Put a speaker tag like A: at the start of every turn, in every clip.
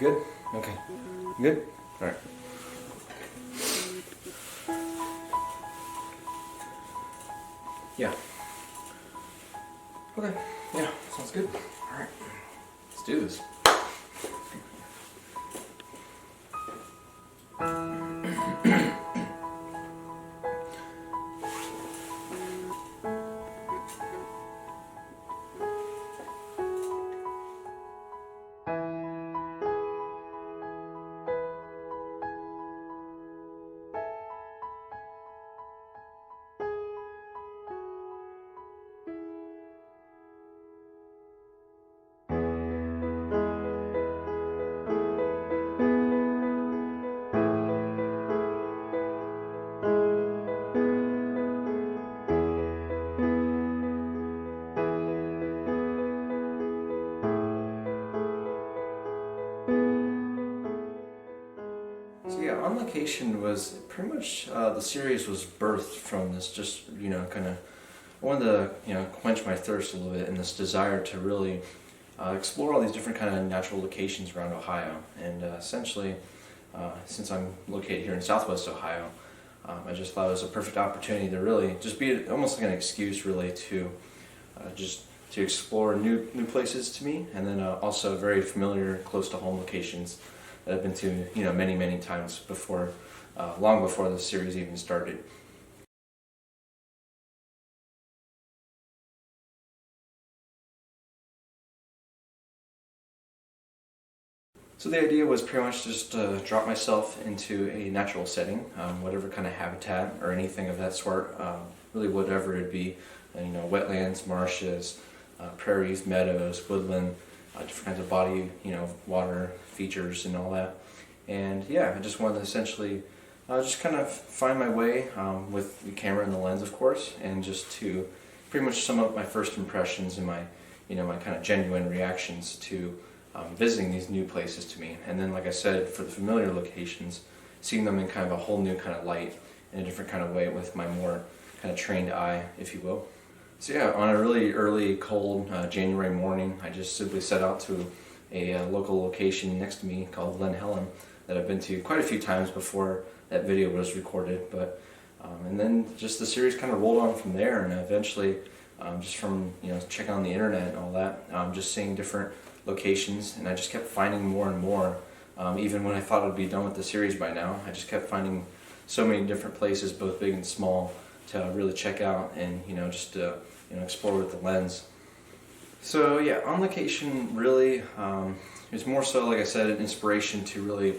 A: Good? Okay. Good? Alright. Yeah. Okay. Yeah, sounds good. Alright. Let's do this. So yeah, On Location was pretty much, the series was birthed from this just, kind of, I wanted to, quench my thirst a little bit and this desire to really explore all these different kind of natural locations around Ohio. And essentially, since I'm located here in Southwest Ohio, I just thought it was a perfect opportunity to really just be almost like an excuse really to just to explore new places to me, and then also very familiar, close to home locations that I've been to, many times before, long before the series even started. So the idea was pretty much just to drop myself into a natural setting, whatever kind of habitat or anything of that sort, really whatever it be, wetlands, marshes, prairies, meadows, woodland, different kinds of body, water features and all that. And yeah, I just wanted to essentially just kind of find my way with the camera and the lens, of course, and just to pretty much sum up my first impressions and my, my kind of genuine reactions to visiting these new places to me. And then, like I said, for the familiar locations, seeing them in kind of a whole new kind of light, in a different kind of way with my more kind of trained eye, if you will. So yeah, on a really early, cold January morning, I just simply set out to a local location next to me called Glen Helen that I've been to quite a few times before that video was recorded. But and then just the series kind of rolled on from there, and eventually, just from checking on the internet and all that, just seeing different locations, and I just kept finding more and more. Even when I thought I'd be done with the series by now, I just kept finding so many different places, both big and small, to really check out and just explore with the lens. So yeah, On Location really is more so, like I said, an inspiration to really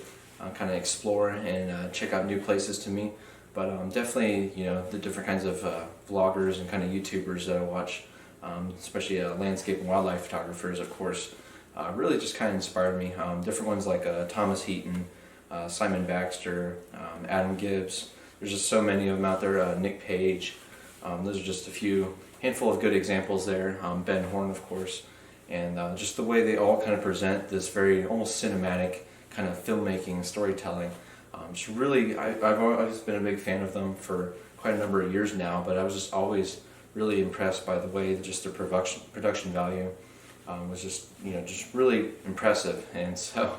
A: kind of explore and check out new places to me. But definitely, the different kinds of vloggers and kind of YouTubers that I watch, especially landscape and wildlife photographers, of course, really just kind of inspired me. Different ones like Thomas Heaton, Simon Baxter, Adam Gibbs. There's just so many of them out there. Nick Page. Those are just a handful of good examples there. Ben Horn, of course, and just the way they all kind of present this very almost cinematic kind of filmmaking and storytelling. Just really, I've always been a big fan of them for quite a number of years now, but I was just always really impressed by the way that just their production value was just really impressive. And so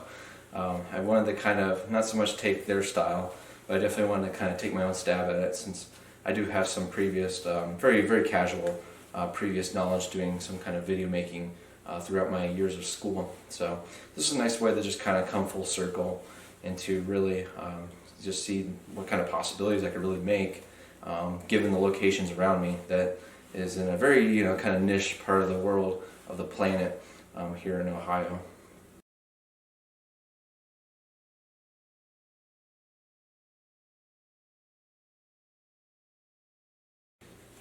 A: I wanted to kind of not so much take their style, but I definitely wanted to kind of take my own stab at it, since I do have some previous very casual previous knowledge doing some kind of video making throughout my years of school. So this is a nice way to just kind of come full circle and to really just see what kind of possibilities I could really make, given the locations around me that is in a very kind of niche part of the world, of the planet, here in Ohio.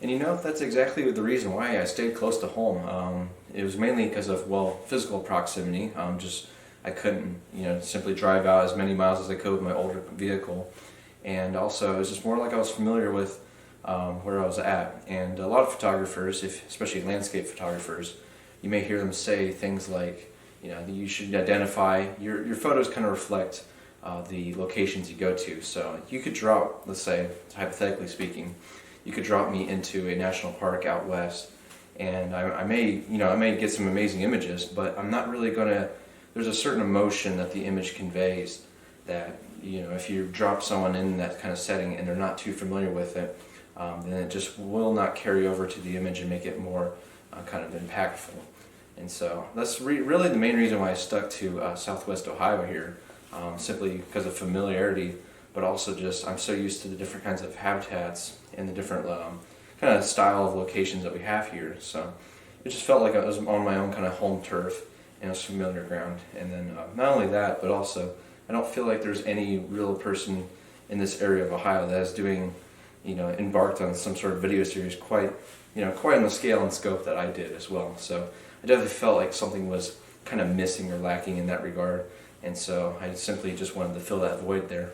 A: And that's exactly the reason why I stayed close to home. It was mainly because of, well, physical proximity. I couldn't, simply drive out as many miles as I could with my older vehicle. And also, it was just more like I was familiar with where I was at. And a lot of photographers, especially landscape photographers, you may hear them say things like, you should identify, your photos kind of reflect the locations you go to. So you could drop, let's say, hypothetically speaking, you could drop me into a national park out west, and I may get some amazing images, but I'm not really going to there's a certain emotion that the image conveys that, you know, if you drop someone in that kind of setting and they're not too familiar with it, then it just will not carry over to the image and make it more kind of impactful. And so that's really the main reason why I stuck to Southwest Ohio here, simply because of familiarity, but also just I'm so used to the different kinds of habitats and the different kind of style of locations that we have here. So it just felt like I was on my own kind of home turf and it was familiar ground. And then not only that, but also I don't feel like there's any real person in this area of Ohio that is doing, you know, embarked on some sort of video series quite on the scale and scope that I did as well. So I definitely felt like something was kind of missing or lacking in that regard, and so I simply just wanted to fill that void there.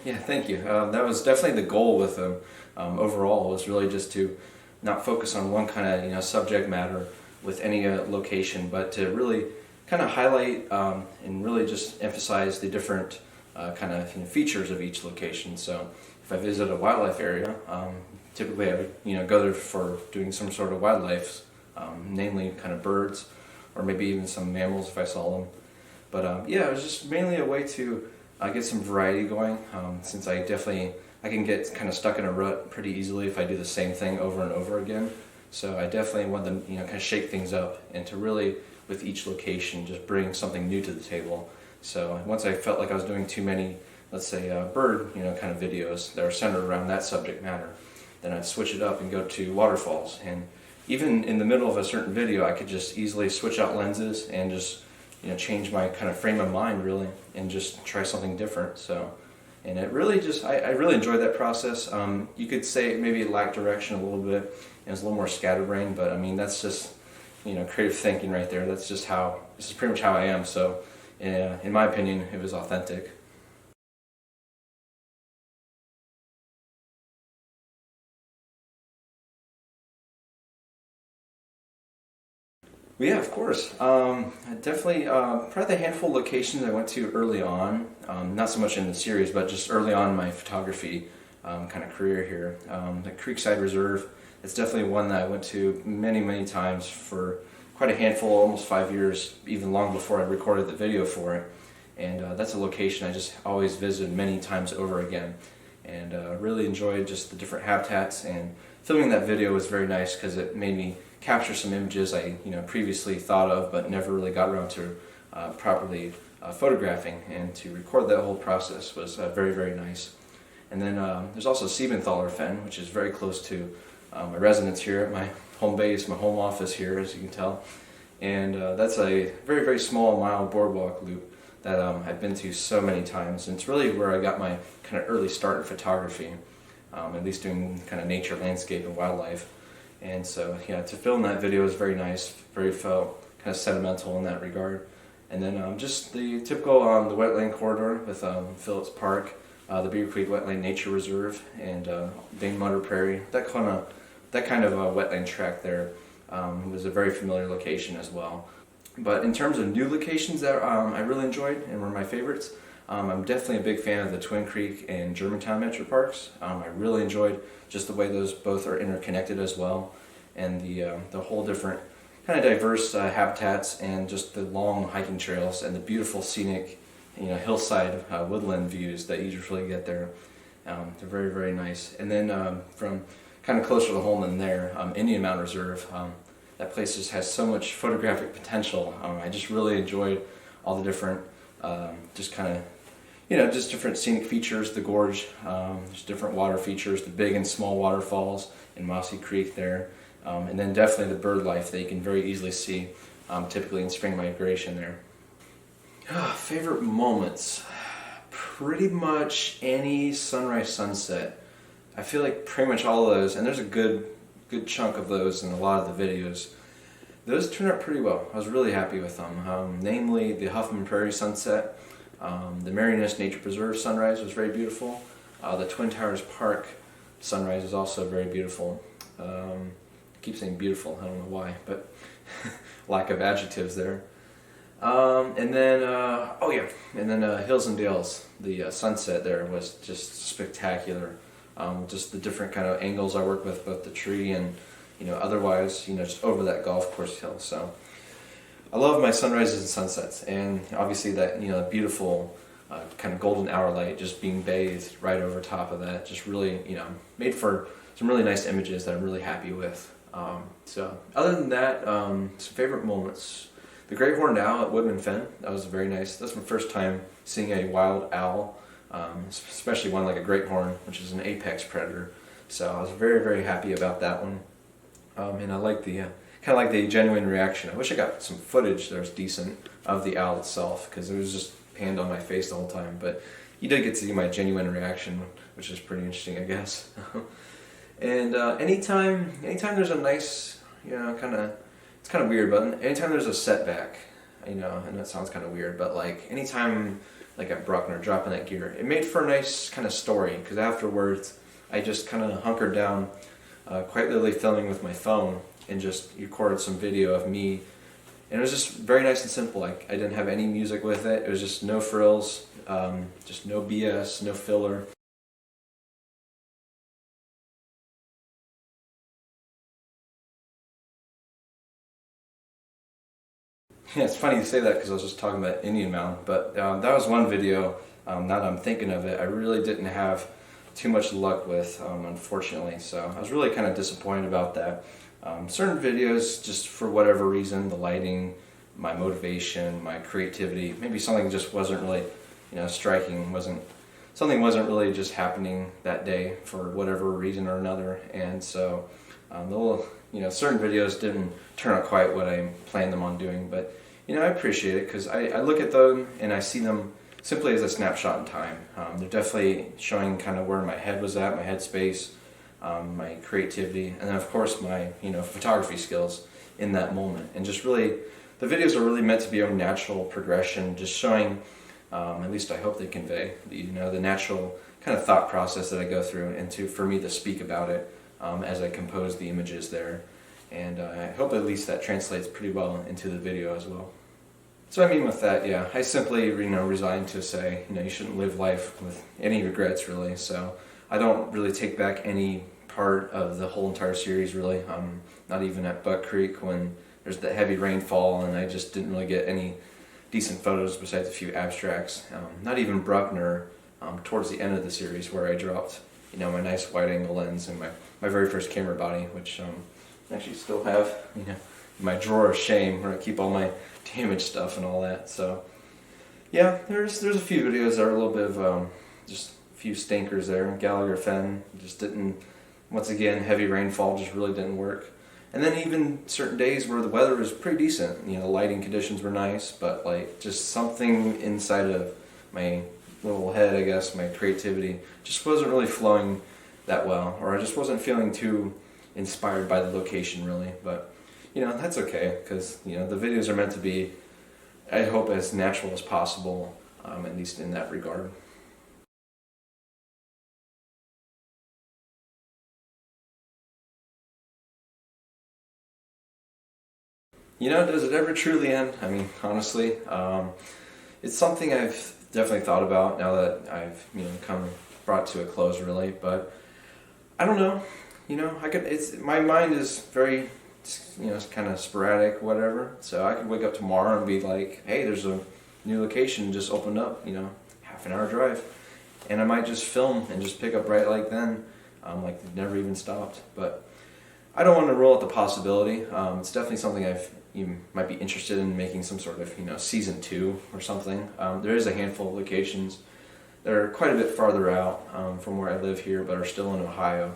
A: Yeah, thank you. That was definitely the goal with them. Overall, was really just to not focus on one kind of, you know, subject matter with any location, but to really kind of highlight and really just emphasize the different kind of, you know, features of each location. So if I visit a wildlife area, typically I would, you know, go there for doing some sort of wildlife, namely kind of birds, or maybe even some mammals if I saw them. But yeah, it was just mainly a way to get some variety going, since I can get kind of stuck in a rut pretty easily if I do the same thing over and over again. So I definitely want to, you know, kind of shake things up and to really, with each location, just bring something new to the table. So once I felt like I was doing too many, let's say, bird, you know, kind of videos that are centered around that subject matter, then I'd switch it up and go to waterfalls. And even in the middle of a certain video, I could just easily switch out lenses and just, you know, change my kind of frame of mind really, and just try something different. So, and it really just, I really enjoyed that process. You could say maybe it lacked direction a little bit, and it's a little more scatterbrained, but I mean, that's just, you know, creative thinking right there. That's just this is pretty much how I am. So, in my opinion, it was authentic. Yeah, of course. I definitely, probably the handful of locations I went to early on, not so much in the series, but just early on in my photography kind of career here. The Creekside Reserve, it's definitely one that I went to many, many times for quite a handful, almost 5 years, even long before I recorded the video for it. And that's a location I just always visited many times over again. And really enjoyed just the different habitats, and filming that video was very nice because it made me capture some images I, you know, previously thought of but never really got around to properly photographing, and to record that whole process was very, very nice. And then there's also Siebenthaler Fen, which is very close to my residence here at my home base, my home office here, as you can tell. And that's a very, very small mile boardwalk loop that I've been to so many times, and it's really where I got my kind of early start in photography, at least doing kind of nature, landscape, and wildlife. And so, yeah, to film that video was very nice, very felt kind of sentimental in that regard. And then just the typical the wetland corridor with Phillips Park, the Beavercreek Wetland Nature Reserve, and Dane Mutter Prairie. That kind of wetland track there was a very familiar location as well. But in terms of new locations that I really enjoyed and were my favorites, I'm definitely a big fan of the Twin Creek and Germantown Metro Parks. I really enjoyed just the way those both are interconnected as well, and the whole different kind of diverse habitats, and just the long hiking trails and the beautiful scenic, you know, hillside woodland views that you usually get there. They're very, very nice. And then from kind of closer to home than there, Indian Mountain Reserve. That place just has so much photographic potential. I just really enjoyed all the different, just kind of, you know, just different scenic features, the gorge, there's different water features, the big and small waterfalls in Mossy Creek there, and then definitely the bird life that you can very easily see, typically in spring migration there. Favorite moments? Pretty much any sunrise, sunset. I feel like pretty much all of those, and there's a good chunk of those in a lot of the videos. Those turned out pretty well. I was really happy with them. Namely, the Huffman Prairie sunset, the Marioness Nature Preserve sunrise was very beautiful. The Twin Towers Park sunrise is also very beautiful. I keep saying beautiful, I don't know why, but lack of adjectives there. And then, oh yeah, and then Hills and Dales, the sunset there was just spectacular. Just the different kind of angles I work with, both the tree and, otherwise, just over that golf course hill. So I love my sunrises and sunsets, and obviously that, beautiful kind of golden hour light just being bathed right over top of that, just really, made for some really nice images that I'm really happy with. So other than that, some favorite moments. The great horned owl at Woodman Fen, that was very nice. That's my first time seeing a wild owl, especially one like a great horn, which is an apex predator. So I was very, very happy about that one. And I like the, kind of like the genuine reaction. I wish I got some footage that was decent of the owl itself, because it was just panned on my face the whole time. But you did get to see my genuine reaction, which is pretty interesting, I guess. And anytime there's a nice, it's kind of weird, but anytime there's a setback, and that sounds kind of weird, but like anytime like at Bruckner dropping that gear, it made for a nice kind of story, because afterwards I just kind of hunkered down, quite literally filming with my phone, and just recorded some video of me, and it was just very nice and simple. Like I didn't have any music with it. It was just no frills, just no BS, no filler. Yeah, it's funny you say that because I was just talking about Indian Mound, but that was one video, now that I'm thinking of it, I really didn't have too much luck with, unfortunately, so I was really kind of disappointed about that. Certain videos, just for whatever reason, the lighting, my motivation, my creativity, maybe something just wasn't really, striking, something wasn't really just happening that day for whatever reason or another, and so certain videos didn't turn out quite what I planned them on doing, but I appreciate it, because I look at them and I see them simply as a snapshot in time. They're definitely showing kind of where my head was at, my headspace, my creativity, and then of course my photography skills in that moment. And just really, the videos are really meant to be a natural progression, just showing, at least I hope they convey, the natural kind of thought process that I go through, and for me to speak about it as I compose the images there. And I hope at least that translates pretty well into the video as well. So I mean with that, yeah, I simply resigned to say, you shouldn't live life with any regrets really. So I don't really take back any part of the whole entire series really. Not even at Beavercreek when there's the heavy rainfall and I just didn't really get any decent photos besides a few abstracts. Not even Bruckner towards the end of the series where I dropped my nice wide angle lens and my very first camera body, which I actually still have in my drawer of shame where I keep all my damaged stuff and all that. So yeah, there's a few videos that are a little bit of just a few stinkers there. Gallagher Fen just didn't, once again, heavy rainfall just really didn't work. And then even certain days where the weather was pretty decent, the lighting conditions were nice, but like just something inside of my little head, I guess, my creativity just wasn't really flowing that well, or I just wasn't feeling too inspired by the location really. But that's okay, because the videos are meant to be, I hope, as natural as possible, at least in that regard. Does it ever truly end? I mean, honestly, it's something I've definitely thought about now that I've come brought to a close really. But I don't know. My mind is very, it's kind of sporadic, whatever. So I could wake up tomorrow and be like, hey, there's a new location just opened up, half an hour drive. And I might just film and just pick up right like then, like it never even stopped. But I don't want to rule out the possibility. It's definitely something you might be interested in making some sort of, season 2 or something. There is a handful of locations that are quite a bit farther out from where I live here, but are still in Ohio,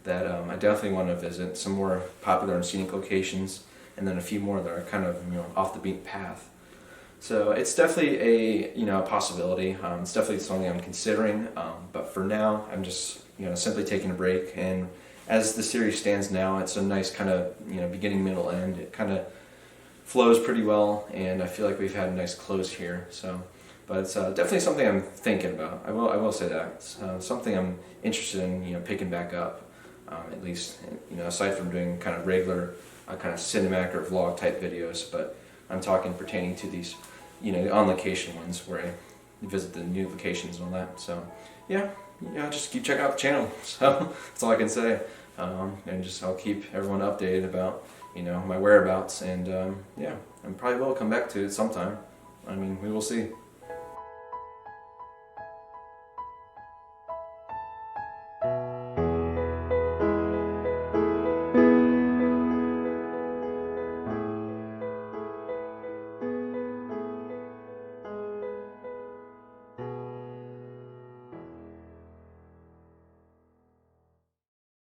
A: that I definitely want to visit. Some more popular and scenic locations, and then a few more that are kind of off the beaten path. So it's definitely a possibility. It's definitely something I'm considering. But for now, I'm just simply taking a break. And as the series stands now, it's a nice kind of beginning, middle, end. It kind of flows pretty well, and I feel like we've had a nice close here. So, but it's definitely something I'm thinking about. I will say that it's something I'm interested in picking back up. At least aside from doing kind of regular kind of cinematic or vlog type videos, but I'm talking pertaining to these, on location ones where I visit the new locations and all that. So yeah, just keep checking out the channel. So that's all I can say. And just I'll keep everyone updated about my whereabouts, and yeah, I probably will come back to it sometime. I mean, we will see.